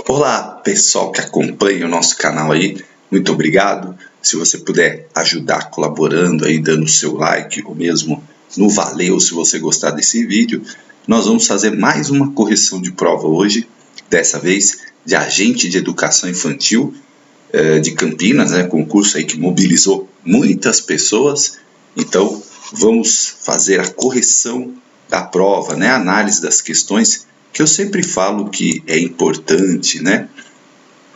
Olá, pessoal que acompanha o nosso canal aí, muito obrigado. Se você puder ajudar colaborando aí, dando o seu like, ou mesmo no valeu, se você gostar desse vídeo, nós vamos fazer mais uma correção de prova hoje, dessa vez de agente de educação infantil de Campinas, né? Concurso aí que mobilizou muitas pessoas. Então, vamos fazer a correção da prova, né? A análise das questões, que eu sempre falo que é importante, né?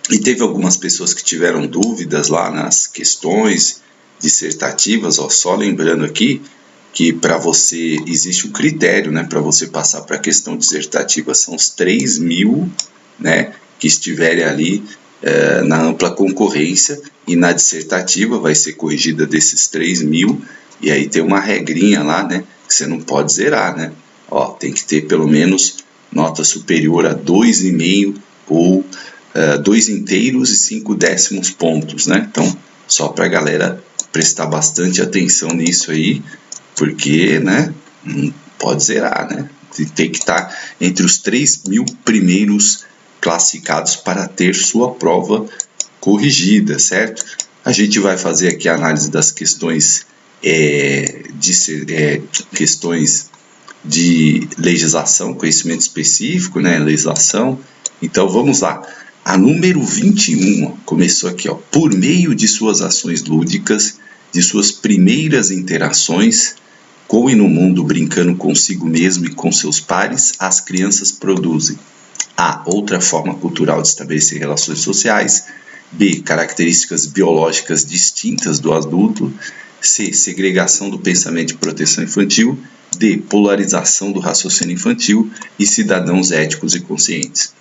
E teve algumas pessoas que tiveram dúvidas lá nas questões dissertativas, ó, só lembrando aqui que para você existe um critério, né, para você passar para a questão dissertativa, são os 3.000, né, que estiverem ali na ampla concorrência, e na dissertativa vai ser corrigida desses 3.000, e aí tem uma regrinha lá, né, que você não pode zerar, né, ó, tem que ter pelo menos nota superior a 2,5 ou 2 inteiros e 5 décimos pontos, né? Então, só para a galera prestar bastante atenção nisso aí, porque, né, não pode zerar, né? Tem que estar entre os 3.000 primeiros classificados para ter sua prova corrigida, certo? A gente vai fazer aqui a análise das questões questões de legislação, conhecimento específico, né, legislação. Então, vamos lá. A número 21 começou aqui, ó. Por meio de suas ações lúdicas, de suas primeiras interações com e no mundo, brincando consigo mesmo e com seus pares, as crianças produzem A. Outra forma cultural de estabelecer relações sociais. B. Características biológicas distintas do adulto. C. Segregação do pensamento e proteção infantil. D. Polarização do raciocínio infantil e cidadãos éticos e conscientes.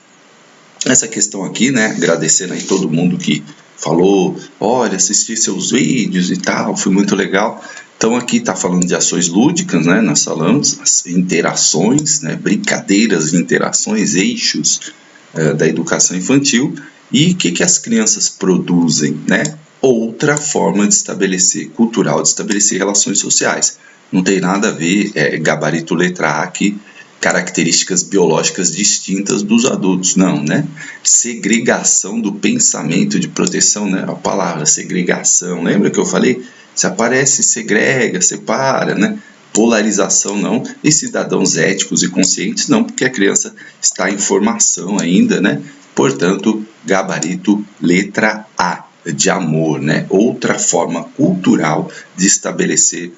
Essa questão aqui, né, agradecendo aí todo mundo que falou, olha, assisti seus vídeos e tal, foi muito legal. Então aqui está falando de ações lúdicas, né, nós falamos, as interações, né, brincadeiras, interações, eixos da educação infantil. E o que as crianças produzem, né? Outra forma de estabelecer, cultural, de estabelecer relações sociais. Não tem nada a ver, gabarito letra A aqui, características biológicas distintas dos adultos, não, né? Segregação do pensamento de proteção, né? A palavra segregação, lembra que eu falei? Se aparece, segrega, separa, né? Polarização, não. E cidadãos éticos e conscientes, não, porque a criança está em formação ainda, né? Portanto, gabarito letra A, de amor, né? Outra forma cultural de estabelecer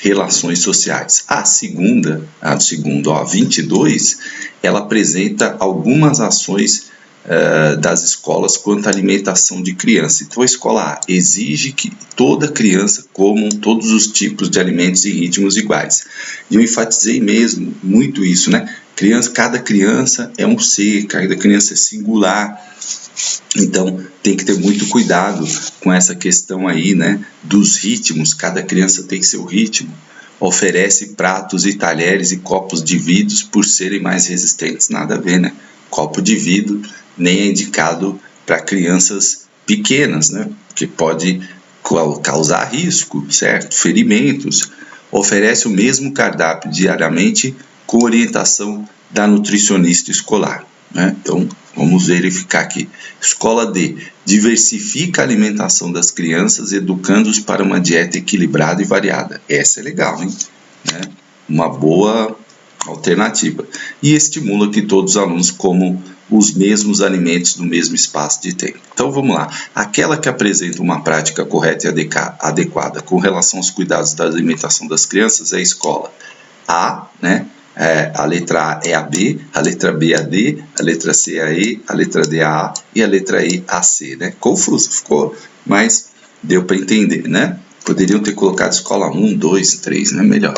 relações sociais. A segunda, a 22, ela apresenta algumas ações das escolas quanto à alimentação de criança. Então, a escola A exige que toda criança coma todos os tipos de alimentos em ritmos iguais. E eu enfatizei mesmo muito isso, né? Cada criança é um ser, cada criança é singular. Então, tem que ter muito cuidado com essa questão aí, né, dos ritmos. Cada criança tem seu ritmo. Oferece pratos e talheres e copos de vidro por serem mais resistentes. Nada a ver, né? Copo de vidro nem é indicado para crianças pequenas, né? Porque pode causar risco, certo? Ferimentos. Oferece o mesmo cardápio diariamente com orientação da nutricionista escolar, né? Então, vamos verificar aqui. Escola D. Diversifica a alimentação das crianças, educando-os para uma dieta equilibrada e variada. Essa é legal, hein? Né? Uma boa alternativa. E estimula que todos os alunos comam os mesmos alimentos no mesmo espaço de tempo. Então, vamos lá. Aquela que apresenta uma prática correta e adequada com relação aos cuidados da alimentação das crianças é a escola A, né? A letra A é a B, a letra B a D, a letra C a E, a letra D a A e a letra E a C, né? Confuso ficou, mas deu para entender, né? Poderiam ter colocado escola 1, 2, 3, né? Melhor.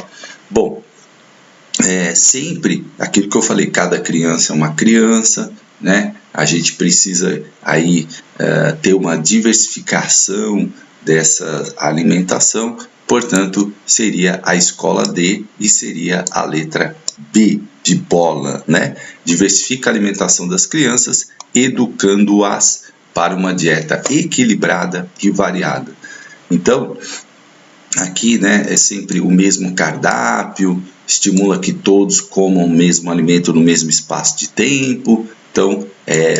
Bom, sempre aquilo que eu falei, cada criança é uma criança, né? A gente precisa aí ter uma diversificação dessa alimentação. Portanto, seria a escola D e seria a letra B de bola, né? Diversifica a alimentação das crianças, educando-as para uma dieta equilibrada e variada. Então, aqui, né, é sempre o mesmo cardápio, estimula que todos comam o mesmo alimento no mesmo espaço de tempo. Então,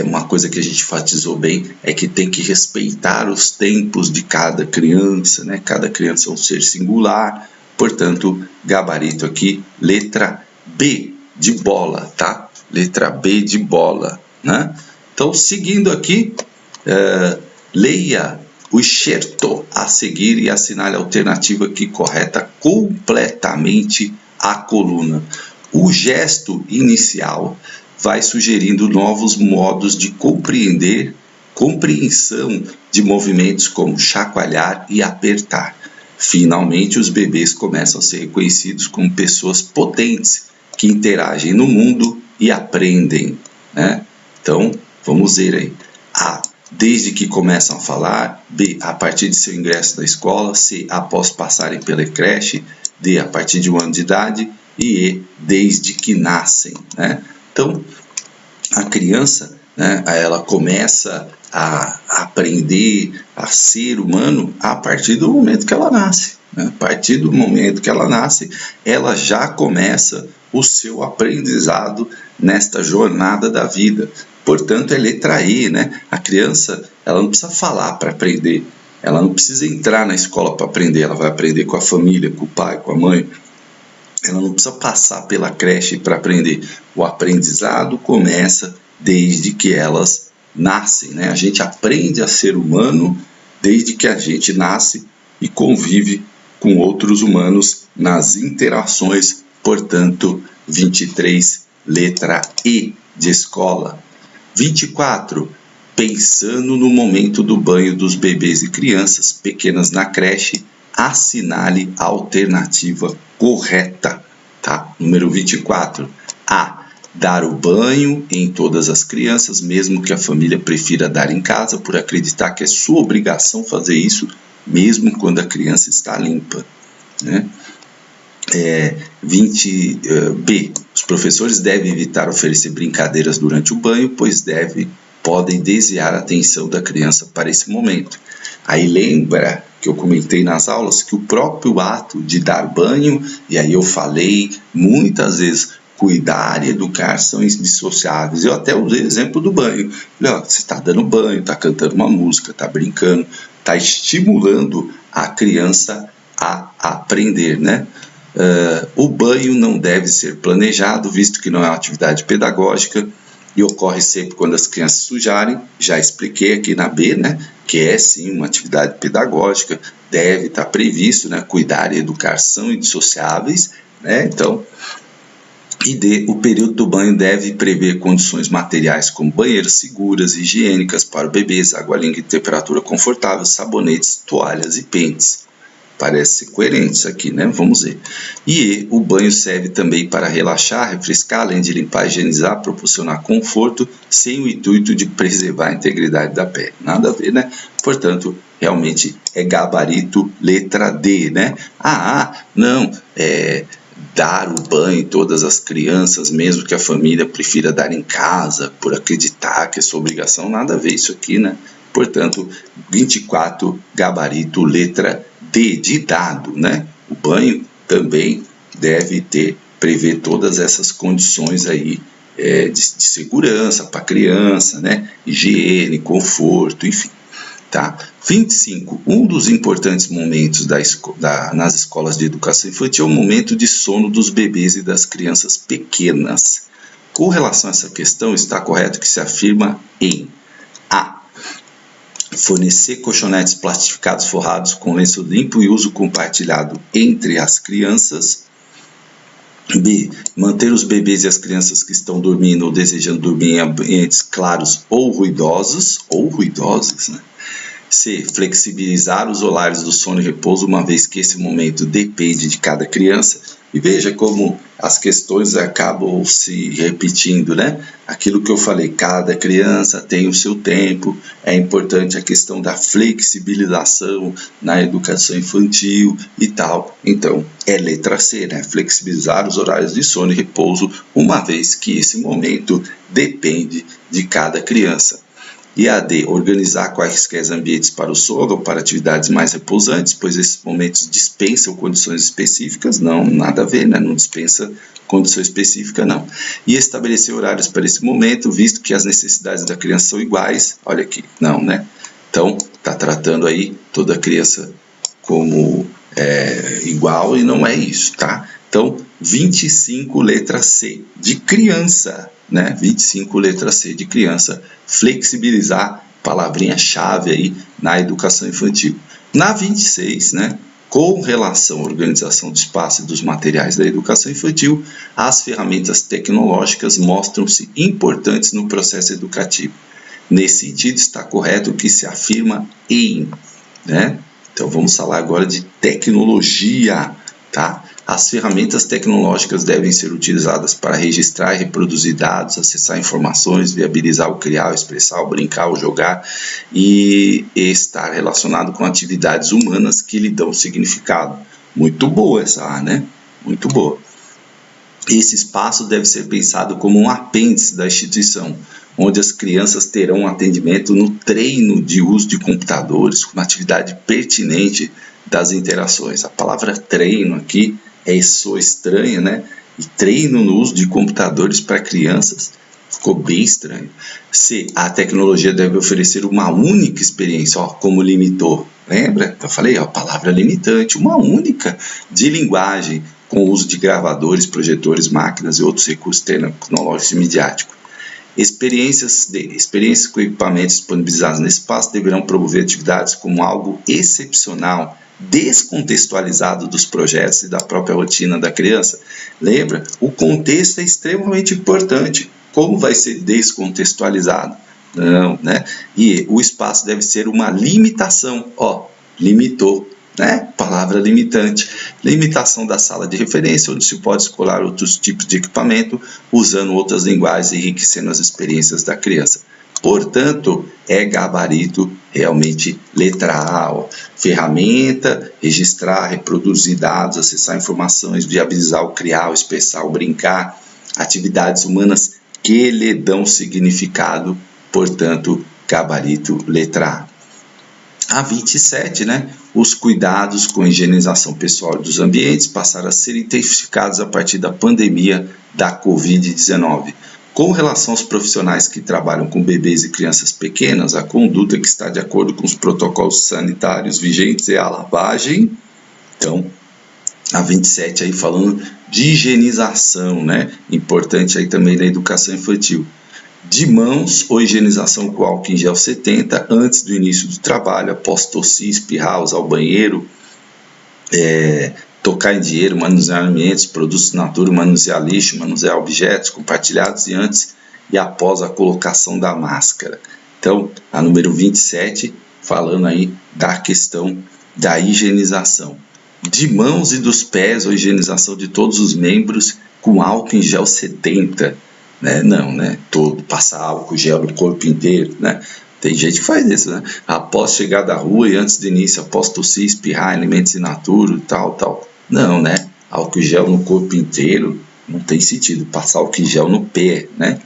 uma coisa que a gente enfatizou bem é que tem que respeitar os tempos de cada criança, né? Cada criança é um ser singular, portanto, gabarito aqui, letra B de bola, tá? Letra B de bola, né? Então, seguindo aqui, leia o excerto a seguir e assinale a alternativa que correta completamente a coluna. O gesto inicial vai sugerindo novos modos de compreensão de movimentos como chacoalhar e apertar. Finalmente, os bebês começam a ser reconhecidos como pessoas potentes que interagem no mundo e aprendem, né? Então, vamos ver aí. A, desde que começam a falar. B, a partir de seu ingresso na escola. C, após passarem pela creche. D, a partir de 1 ano de idade. E E, desde que nascem, né? Então, a criança, né, ela começa a aprender a ser humano a partir do momento que ela nasce, né? A partir do momento que ela nasce, ela já começa o seu aprendizado nesta jornada da vida. Portanto, é letra E, né? A criança, ela não precisa falar para aprender, ela não precisa entrar na escola para aprender, ela vai aprender com a família, com o pai, com a mãe. Ela não precisa passar pela creche para aprender. O aprendizado começa desde que elas nascem, né? A gente aprende a ser humano desde que a gente nasce e convive com outros humanos nas interações. Portanto, 23, letra E de escola. 24, pensando no momento do banho dos bebês e crianças pequenas na creche, assinale a alternativa correta, tá? Número 24. A, dar o banho em todas as crianças, mesmo que a família prefira dar em casa, por acreditar que é sua obrigação fazer isso, mesmo quando a criança está limpa, né? 20. B, os professores devem evitar oferecer brincadeiras durante o banho, pois podem desviar a atenção da criança para esse momento. Aí lembra que eu comentei nas aulas que o próprio ato de dar banho, e aí eu falei muitas vezes, cuidar e educar são indissociáveis. Eu até usei o exemplo do banho. Você está dando banho, está cantando uma música, está brincando, está estimulando a criança a aprender, né? O banho não deve ser planejado, visto que não é uma atividade pedagógica e ocorre sempre quando as crianças sujarem. Já expliquei aqui na B, né, que é sim uma atividade pedagógica, deve estar previsto, né, cuidar e educar são indissociáveis, né, então. E D, o período do banho deve prever condições materiais como banheiras seguras, higiênicas para bebês, água limpa e temperatura confortável, sabonetes, toalhas e pentes. Parece coerente isso aqui, né? Vamos ver. E o banho serve também para relaxar, refrescar, além de limpar, higienizar, proporcionar conforto, sem o intuito de preservar a integridade da pele. Nada a ver, né? Portanto, realmente é gabarito letra D, né? Não, dar o banho em todas as crianças, mesmo que a família prefira dar em casa, por acreditar que é sua obrigação, nada a ver isso aqui, né? Portanto, 24, gabarito letra D de dado, né? O banho também deve prever todas essas condições aí de segurança para a criança, né? Higiene, conforto, enfim. Tá? 25. Um dos importantes momentos nas escolas de educação infantil é o momento de sono dos bebês e das crianças pequenas. Com relação a essa questão, está correto que se afirma em A, fornecer colchonetes plastificados forrados com lenço limpo e uso compartilhado entre as crianças. B, manter os bebês e as crianças que estão dormindo ou desejando dormir em ambientes claros ou ruidosos, né? C, flexibilizar os horários do sono e repouso, uma vez que esse momento depende de cada criança. E veja como as questões acabam se repetindo, né? Aquilo que eu falei, cada criança tem o seu tempo, é importante a questão da flexibilização na educação infantil e tal. Então, é letra C, né? Flexibilizar os horários de sono e repouso, uma vez que esse momento depende de cada criança. E a D, organizar quaisquer ambientes para o sono ou para atividades mais repousantes, pois esses momentos dispensam condições específicas. Não, nada a ver, né? Não dispensa condição específica não. E estabelecer horários para esse momento, visto que as necessidades da criança são iguais. Olha aqui, não, né? Então, está tratando aí toda criança como igual e não é isso, tá? Então, 25, letra C, de criança, né? 25, letra C, de criança, flexibilizar, palavrinha-chave aí na educação infantil. Na 26, né? Com relação à organização do espaço e dos materiais da educação infantil, as ferramentas tecnológicas mostram-se importantes no processo educativo. Nesse sentido, está correto o que se afirma em, né? Então, vamos falar agora de tecnologia, tá? As ferramentas tecnológicas devem ser utilizadas para registrar e reproduzir dados, acessar informações, viabilizar o criar, o expressar, o brincar, o jogar e estar relacionado com atividades humanas que lhe dão significado. Muito boa essa A, né? Muito boa. Esse espaço deve ser pensado como um apêndice da instituição, onde as crianças terão atendimento no treino de uso de computadores, com uma atividade pertinente das interações. A palavra treino aqui soa estranha, né? E treino no uso de computadores para crianças ficou bem estranho. C. A tecnologia deve oferecer uma única experiência, ó, como limitou. Lembra? Eu falei, ó, a palavra limitante, uma única de linguagem, com o uso de gravadores, projetores, máquinas e outros recursos tecnológicos e midiáticos. Experiências com equipamentos disponibilizados nesse espaço deverão promover atividades como algo excepcional, descontextualizado dos projetos e da própria rotina da criança. Lembra? O contexto é extremamente importante. Como vai ser descontextualizado? Não, né? E o espaço deve ser uma limitação. Ó, limitou, né? Palavra limitante. Limitação da sala de referência, onde se pode escolar outros tipos de equipamento, usando outras linguagens, enriquecendo as experiências da criança. Portanto, é gabarito realmente letra A, ó. Ferramenta, registrar, reproduzir dados, acessar informações, viabilizar o criar, o expressar, o brincar, atividades humanas que lhe dão significado, portanto, gabarito letra A. A 27, né? Os cuidados com a higienização pessoal dos ambientes passaram a ser intensificados a partir da pandemia da Covid-19. Com relação aos profissionais que trabalham com bebês e crianças pequenas, a conduta que está de acordo com os protocolos sanitários vigentes é a lavagem. Então, a 27 aí falando de higienização, né? Importante aí também na educação infantil. De mãos ou higienização com álcool em gel 70 antes do início do trabalho, após tossir, espirrar, usar o banheiro, tocar em dinheiro, manusear alimentos, produtos natura, manusear lixo, manusear objetos compartilhados e antes e após a colocação da máscara. Então, a número 27, falando aí da questão da higienização. De mãos e dos pés ou higienização de todos os membros com álcool em gel 70. Né? Não, né? Todo, passar álcool gel no corpo inteiro, né? Tem gente que faz isso, né? Após chegar da rua e antes do início, após tossir, espirrar, alimentos in natura, tal. Não, né? Álcool gel no corpo inteiro não tem sentido. Passar álcool gel no pé, né?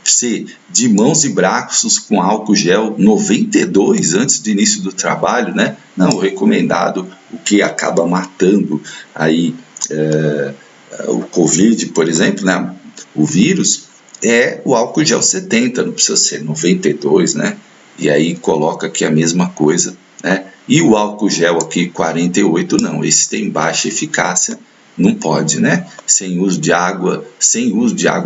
C. De mãos e braços com álcool gel 92 antes do início do trabalho, né? Não, o recomendado, o que acaba matando aí o Covid, por exemplo, né? O vírus é o álcool gel 70, não precisa ser 92, né? E aí coloca aqui a mesma coisa, né? E o álcool gel aqui 48 não, esse tem baixa eficácia, não pode, né? Sem uso de água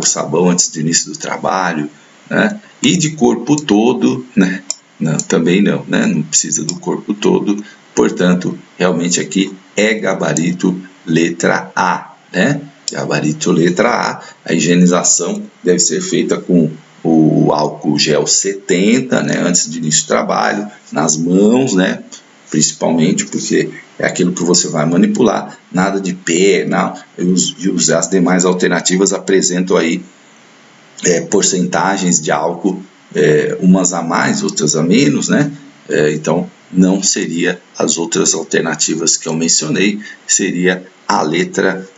sabão antes do início do trabalho, né? E de corpo todo, né? Não, também não, né? Não precisa do corpo todo, portanto, realmente aqui é gabarito letra A, né? Gabarito letra A higienização deve ser feita com o álcool gel 70, né, antes do início do trabalho, nas mãos, né, principalmente, porque é aquilo que você vai manipular, nada de pé, não, e as demais alternativas apresentam aí porcentagens de álcool, umas a mais, outras a menos, né, então não seria as outras alternativas que eu mencionei, seria a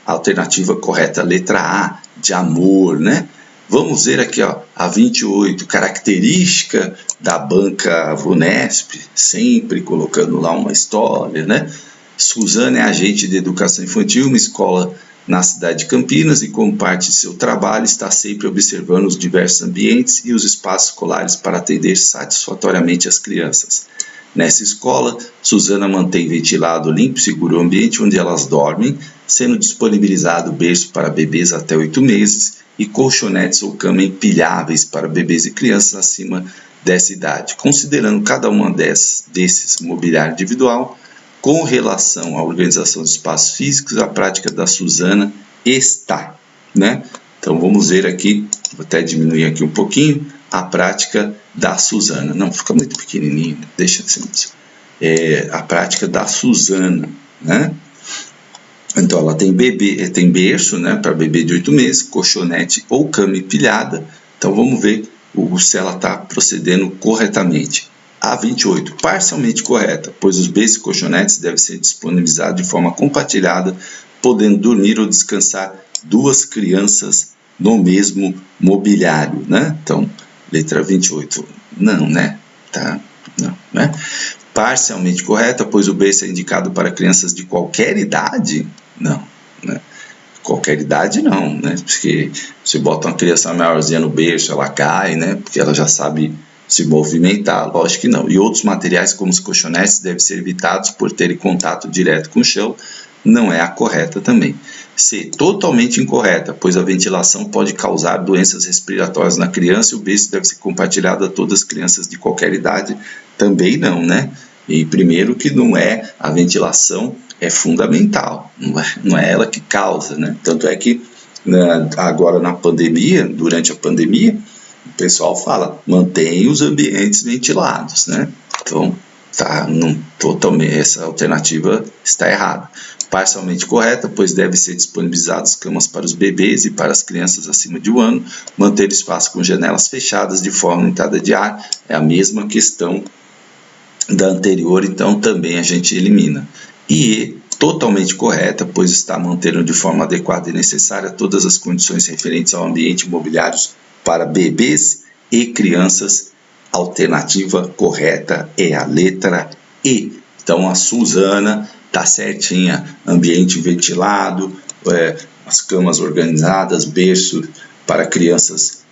alternativa correta, letra A, de amor, né? Vamos ver aqui, ó, a 28, característica da banca Vunesp, sempre colocando lá uma história, né? Suzana é agente de educação infantil, uma escola na cidade de Campinas e, como parte de seu trabalho, está sempre observando os diversos ambientes e os espaços escolares para atender satisfatoriamente as crianças. Nessa escola, Suzana mantém ventilado, limpo e seguro o ambiente onde elas dormem, sendo disponibilizado berço para bebês até 8 meses e colchonetes ou cama empilháveis para bebês e crianças acima dessa idade, considerando cada uma desses mobiliário individual. Com relação à organização dos espaços físicos, a prática da Suzana está, né? Então vamos ver aqui, vou até diminuir aqui um pouquinho, a prática da Suzana. Não, fica muito pequenininho, deixa assim. A prática da Suzana, né? Então ela tem berço, né, para bebê de 8 meses, colchonete ou cama empilhada. Então vamos ver se ela está procedendo corretamente. A 28, parcialmente correta, pois os berços e colchonetes devem ser disponibilizados de forma compartilhada, podendo dormir ou descansar 2 crianças no mesmo mobiliário, né? Então, letra 28, não, né? Tá, não, né? Parcialmente correta, pois o berço é indicado para crianças de qualquer idade? Não, né? Qualquer idade não, né? Porque você bota uma criança maiorzinha no berço, ela cai, né? Porque ela já sabe se movimentar, lógico que não. E outros materiais como os colchonetes devem ser evitados por terem contato direto com o chão, não é a correta também. C, totalmente incorreta, pois a ventilação pode causar doenças respiratórias na criança e o berço deve ser compartilhado a todas as crianças de qualquer idade, também não, né? E primeiro que não é, a ventilação é fundamental, não é ela que causa, né? Tanto é que agora na pandemia, durante a pandemia, o pessoal fala, mantém os ambientes ventilados, né? Então, totalmente, essa alternativa está errada. Parcialmente correta, pois deve ser disponibilizadas camas para os bebês e para as crianças acima de 1 ano, manter espaço com janelas fechadas de forma entrada de ar, é a mesma questão da anterior, então também a gente elimina. E totalmente correta, pois está mantendo de forma adequada e necessária todas as condições referentes ao ambiente imobiliário para bebês e crianças. Alternativa correta é a letra E. Então a Suzana tá certinha, ambiente ventilado, as camas organizadas, berço para crianças,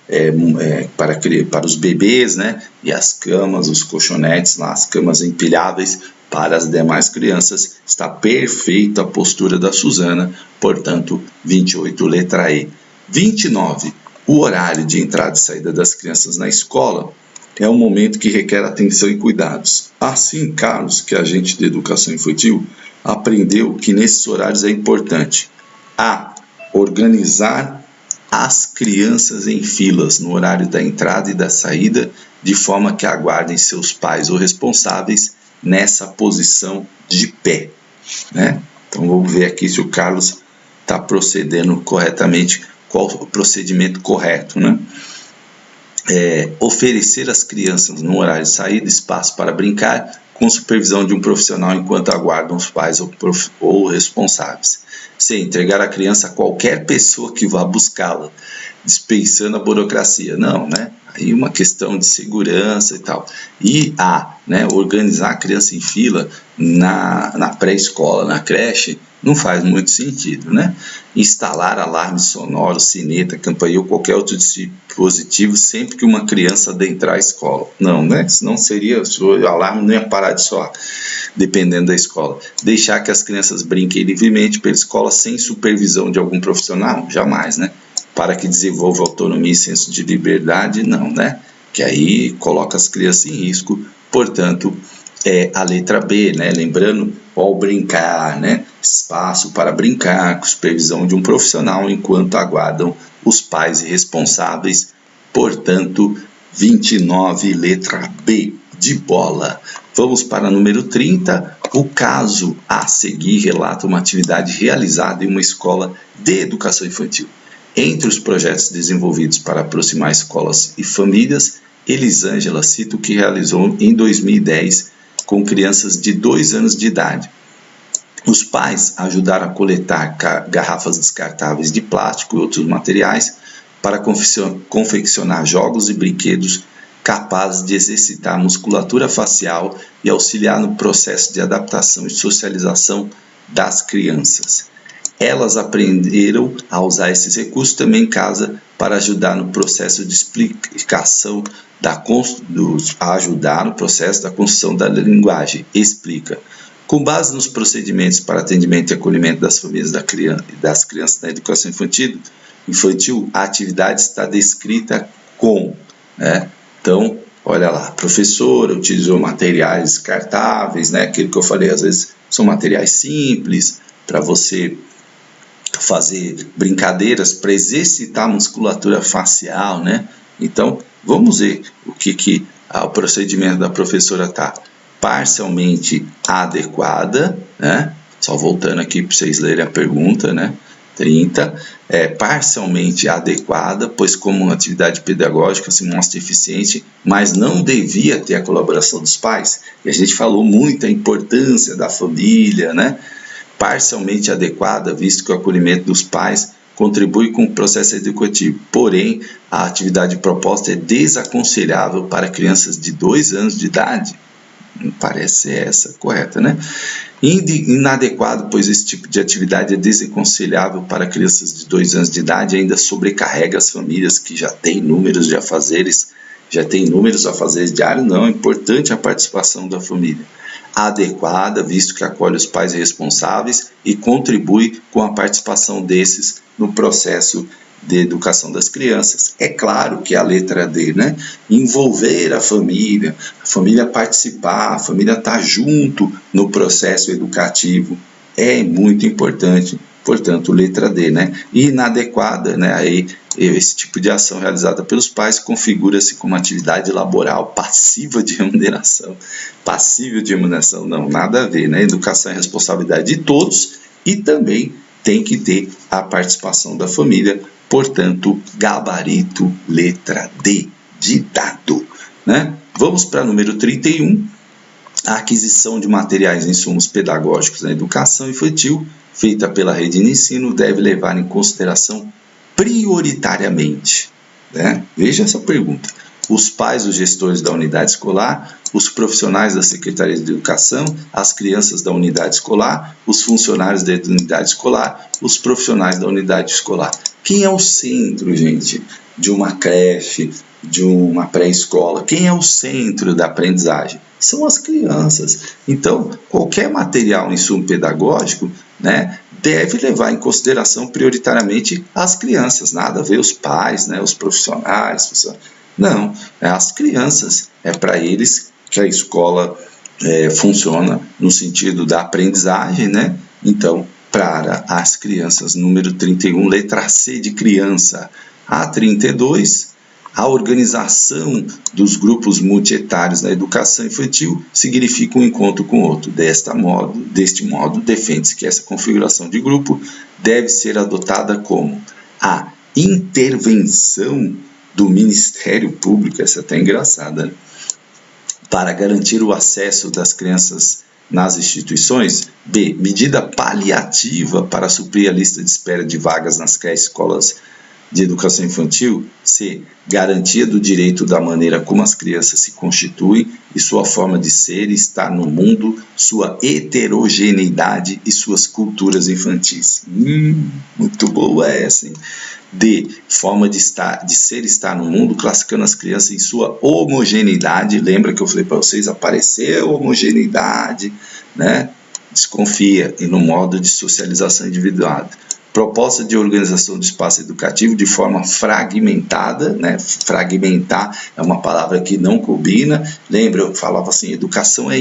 para os bebês, né? E as camas, os colchonetes, lá, as camas empilháveis para as demais crianças. Está perfeita a postura da Suzana, portanto 28, letra E. 29. O horário de entrada e saída das crianças na escola é um momento que requer atenção e cuidados. Assim, Carlos, que é agente de educação infantil, aprendeu que nesses horários é importante a organizar as crianças em filas no horário da entrada e da saída, de forma que aguardem seus pais ou responsáveis nessa posição de pé, né? Então vamos ver aqui se o Carlos está procedendo corretamente, qual o procedimento correto, né? Oferecer às crianças no horário de saída espaço para brincar com supervisão de um profissional enquanto aguardam os pais ou responsáveis. C, entregar a criança a qualquer pessoa que vá buscá-la, dispensando a burocracia. Não, né? Aí uma questão de segurança e tal. E A, né, organizar a criança em fila na pré-escola, na creche, não faz muito sentido, né? Instalar alarme sonoro, sineta, campainha ou qualquer outro dispositivo sempre que uma criança adentrar a escola. Não, né? Senão o alarme não ia parar de soar, dependendo da escola. Deixar que as crianças brinquem livremente pela escola sem supervisão de algum profissional? Jamais, né? Para que desenvolva autonomia e senso de liberdade? Não, né? Que aí coloca as crianças em risco, portanto, a letra B, né? Lembrando, ao brincar, né? Espaço para brincar, com supervisão de um profissional enquanto aguardam os pais e responsáveis, portanto, 29, letra B, de bola. Vamos para o número 30. O caso a seguir relata uma atividade realizada em uma escola de educação infantil. Entre os projetos desenvolvidos para aproximar escolas e famílias, Elisângela cita o que realizou em 2010 com crianças de 2 anos de idade. Os pais ajudaram a coletar garrafas descartáveis de plástico e outros materiais para confeccionar jogos e brinquedos capazes de exercitar a musculatura facial e auxiliar no processo de adaptação e socialização das crianças. elas aprenderam a usar esses recursos também em casa para ajudar no processo de explicação ajudar no processo da construção da linguagem. Explica. Com base nos procedimentos para atendimento e acolhimento das famílias das crianças na educação infantil, a atividade está descrita com, né? Então, olha lá, a professora utilizou materiais descartáveis, né? Aquilo que eu falei, às vezes são materiais simples para você fazer brincadeiras para exercitar a musculatura facial, né? Então, vamos ver o que o procedimento da professora está parcialmente adequada, né? Só voltando aqui para vocês lerem a pergunta, né? 30, parcialmente adequada, pois como uma atividade pedagógica se mostra eficiente, mas não devia ter a colaboração dos pais. E a gente falou muito a importância da família, né? Parcialmente adequada, visto que o acolhimento dos pais contribui com o processo educativo. Porém, a atividade proposta é desaconselhável para crianças de 2 anos de idade. Parece ser essa correta, né? Inadequado, pois esse tipo de atividade é desaconselhável para crianças de 2 anos de idade e ainda sobrecarrega as famílias que já têm números de afazeres, diários. Não, é importante a participação da família. Adequada, visto que acolhe os pais responsáveis e contribui com a participação desses no processo de educação das crianças. É claro que a letra D, né? Envolver a família participar, a família estar junto no processo educativo é muito importante. Portanto, letra D, né? Inadequada, né? Aí, esse tipo de ação realizada pelos pais configura-se como atividade laboral passível de remuneração. Passível de remuneração, não, nada a ver, né? Educação é responsabilidade de todos e também tem que ter a participação da família. Portanto, gabarito, letra D, de dado, né? Vamos para número 31. A aquisição de materiais e insumos pedagógicos na educação infantil, feita pela rede de ensino, deve levar em consideração prioritariamente, né? Veja essa pergunta. Os pais, os gestores da unidade escolar, os profissionais da Secretaria de Educação, as crianças da unidade escolar, os funcionários da unidade escolar, os profissionais da unidade escolar. Quem é o centro, gente, de uma creche, de uma pré-escola? Quem é o centro da aprendizagem? São as crianças. Então, qualquer material, insumo pedagógico, né, deve levar em consideração prioritariamente as crianças. Nada a ver os pais, né, os profissionais. Não, as crianças. É para eles que a escola funciona no sentido da aprendizagem, né? Então, para as crianças, número 31, letra C de criança. A 32, a organização dos grupos multietários na educação infantil significa um encontro com o outro. Deste modo, defende-se que essa configuração de grupo deve ser adotada como a intervenção do Ministério Público, essa é até engraçada, né? Para garantir o acesso das crianças nas instituições. B, medida paliativa para suprir a lista de espera de vagas nas creches, escolas de educação infantil. C, garantia do direito da maneira como as crianças se constituem e sua forma de ser e estar no mundo, sua heterogeneidade e suas culturas infantis. Muito boa essa, hein? D, forma de ser e estar no mundo, classificando as crianças em sua homogeneidade. Lembra que eu falei para vocês, apareceu homogeneidade, né? Desconfia, e no modo de socialização individual. Proposta de organização do espaço educativo de forma fragmentada, né? Fragmentar é uma palavra que não combina. Lembra, eu falava assim, educação é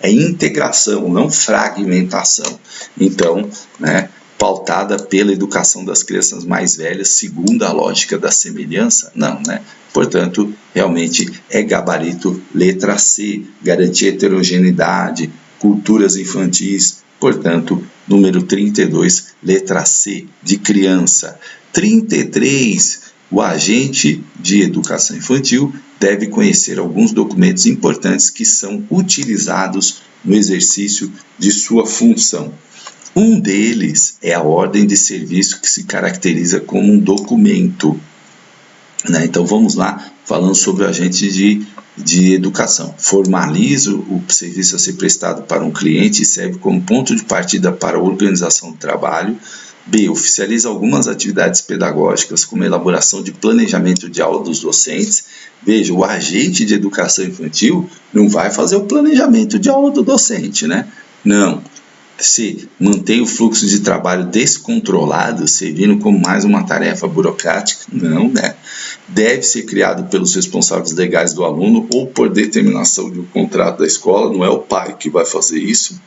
integração, não fragmentação. Então, né, pautada pela educação das crianças mais velhas, segundo a lógica da semelhança? Não, né? Portanto, realmente é gabarito letra C, garantir heterogeneidade, culturas infantis. Portanto, número 32, letra C, de criança. 33, o agente de educação infantil deve conhecer alguns documentos importantes que são utilizados no exercício de sua função. Um deles é a ordem de serviço, que se caracteriza como um documento, né? Então, vamos lá, falando sobre o agente de educação. Formaliza o serviço a ser prestado para um cliente e serve como ponto de partida para a organização do trabalho, B. Oficializa algumas atividades pedagógicas, como a elaboração de planejamento de aula dos docentes. Veja, o agente de educação infantil não vai fazer o planejamento de aula do docente, né? Não. Se mantém o fluxo de trabalho descontrolado, servindo como mais uma tarefa burocrática? Não, né? Deve ser criado pelos responsáveis legais do aluno ou por determinação de um contrato da escola, não é o pai que vai fazer isso.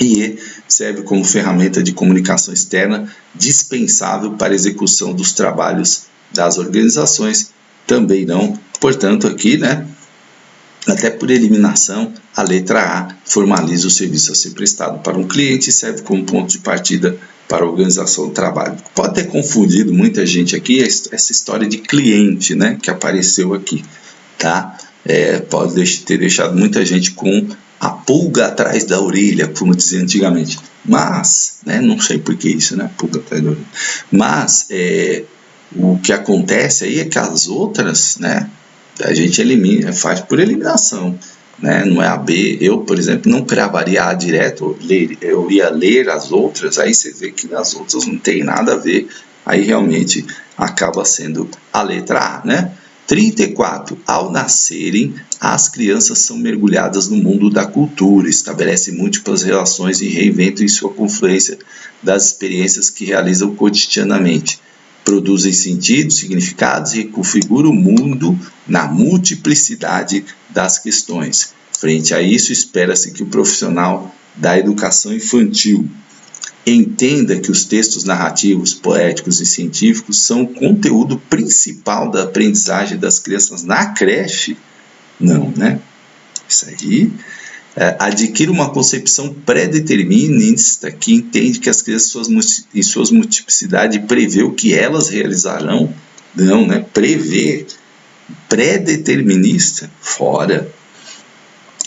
E serve como ferramenta de comunicação externa dispensável para a execução dos trabalhos das organizações. Também não. Portanto, aqui, né, até por eliminação, a letra A formaliza o serviço a ser prestado para um cliente e serve como ponto de partida para a organização do trabalho. Pode ter confundido muita gente aqui essa história de cliente, né, que apareceu aqui, tá? Pode ter deixado muita gente com a pulga atrás da orelha, como dizia antigamente. Mas, né, não sei por que isso, né, pulga atrás da orelha. Mas, o que acontece aí é que as outras, né, a gente elimina, faz por eliminação, né? Não é a B. Eu, por exemplo, não cravaria A direto, eu ia ler as outras, aí você vê que as outras não tem nada a ver, aí realmente acaba sendo a letra A, né? 34. Ao nascerem, as crianças são mergulhadas no mundo da cultura, estabelecem múltiplas relações e reinventam em sua confluência das experiências que realizam cotidianamente. Produzem sentidos, significados e configuram o mundo na multiplicidade das questões. Frente a isso, espera-se que o profissional da educação infantil entenda que os textos narrativos, poéticos e científicos são o conteúdo principal da aprendizagem das crianças na creche. Não, né? Isso aí. Adquire uma concepção pré-determinista que entende que as crianças em suas multiplicidades prevê o que elas realizarão. Não, né? Prever. Pré-determinista, fora.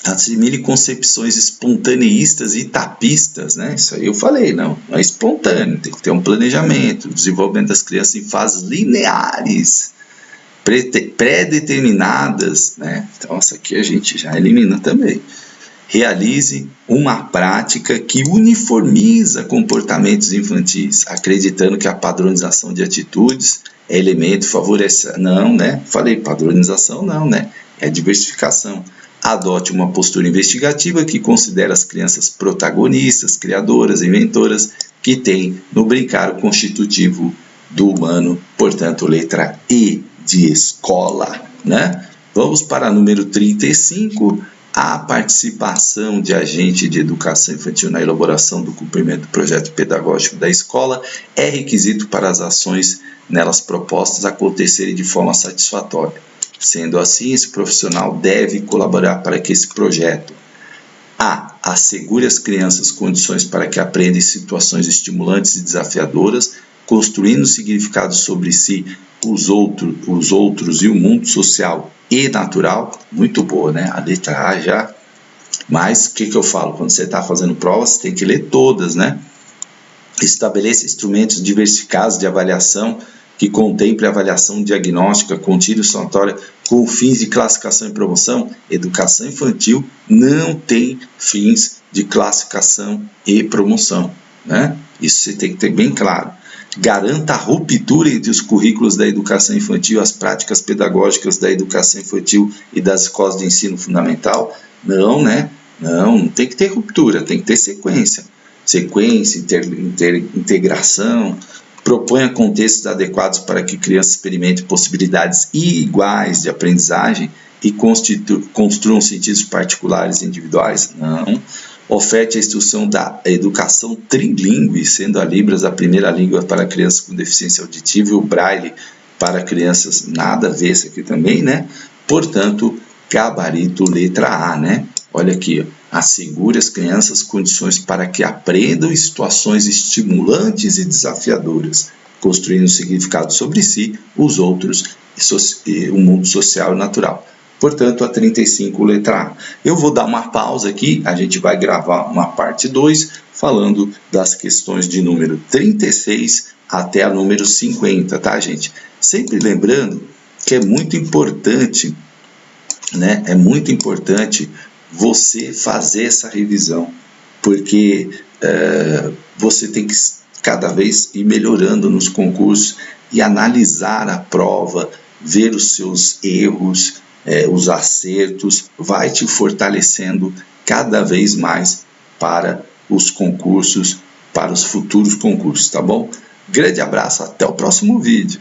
Assimile concepções espontaneístas e tapistas, né? Isso aí eu falei, não é espontâneo, tem que ter um planejamento, desenvolvimento das crianças em fases lineares, pré-determinadas, né? Então, essa aqui a gente já elimina também. Realize uma prática que uniformiza comportamentos infantis, acreditando que a padronização de atitudes é elemento favorecedor. Não, né? Falei, padronização não, né? É diversificação. Adote uma postura investigativa que considera as crianças protagonistas, criadoras, inventoras, que têm no brincar o constitutivo do humano, portanto, letra E de escola, né? Vamos para número 35. A participação de agente de educação infantil na elaboração do cumprimento do projeto pedagógico da escola é requisito para as ações nelas propostas acontecerem de forma satisfatória. Sendo assim, esse profissional deve colaborar para que esse projeto A. Assegure às crianças condições para que aprendam em situações estimulantes e desafiadoras, construindo significados sobre si, os outros e o mundo social e natural. Muito boa, né? A letra A já. Mas o que eu falo? Quando você está fazendo prova, você tem que ler todas, né? Estabeleça instrumentos diversificados de avaliação que contemple a avaliação diagnóstica, contínua e somatória com fins de classificação e promoção. Educação infantil não tem fins de classificação e promoção, né? Isso você tem que ter bem claro. Garanta a ruptura entre os currículos da educação infantil e as práticas pedagógicas da educação infantil e das escolas de ensino fundamental. Não, né? Não tem que ter ruptura, tem que ter sequência. Sequência, integração. Proponha contextos adequados para que crianças experimentem possibilidades iguais de aprendizagem e construam sentidos particulares e individuais. Não. Oferte a instrução da educação trilingüe, sendo a Libras a primeira língua para crianças com deficiência auditiva e o Braille para crianças, nada a ver isso aqui também, né? Portanto, gabarito letra A, né? Olha aqui, assegure às crianças condições para que aprendam em situações estimulantes e desafiadoras, construindo significado sobre si, os outros e o mundo social e natural. Portanto, a 35, letra A. Eu vou dar uma pausa aqui, a gente vai gravar uma parte 2, falando das questões de número 36 até a número 50, tá, gente? Sempre lembrando que é muito importante, né? É muito importante você fazer essa revisão, porque você tem que cada vez ir melhorando nos concursos e analisar a prova, ver os seus erros, os acertos, vai te fortalecendo cada vez mais para os concursos, para os futuros concursos, tá bom? Grande abraço, até o próximo vídeo.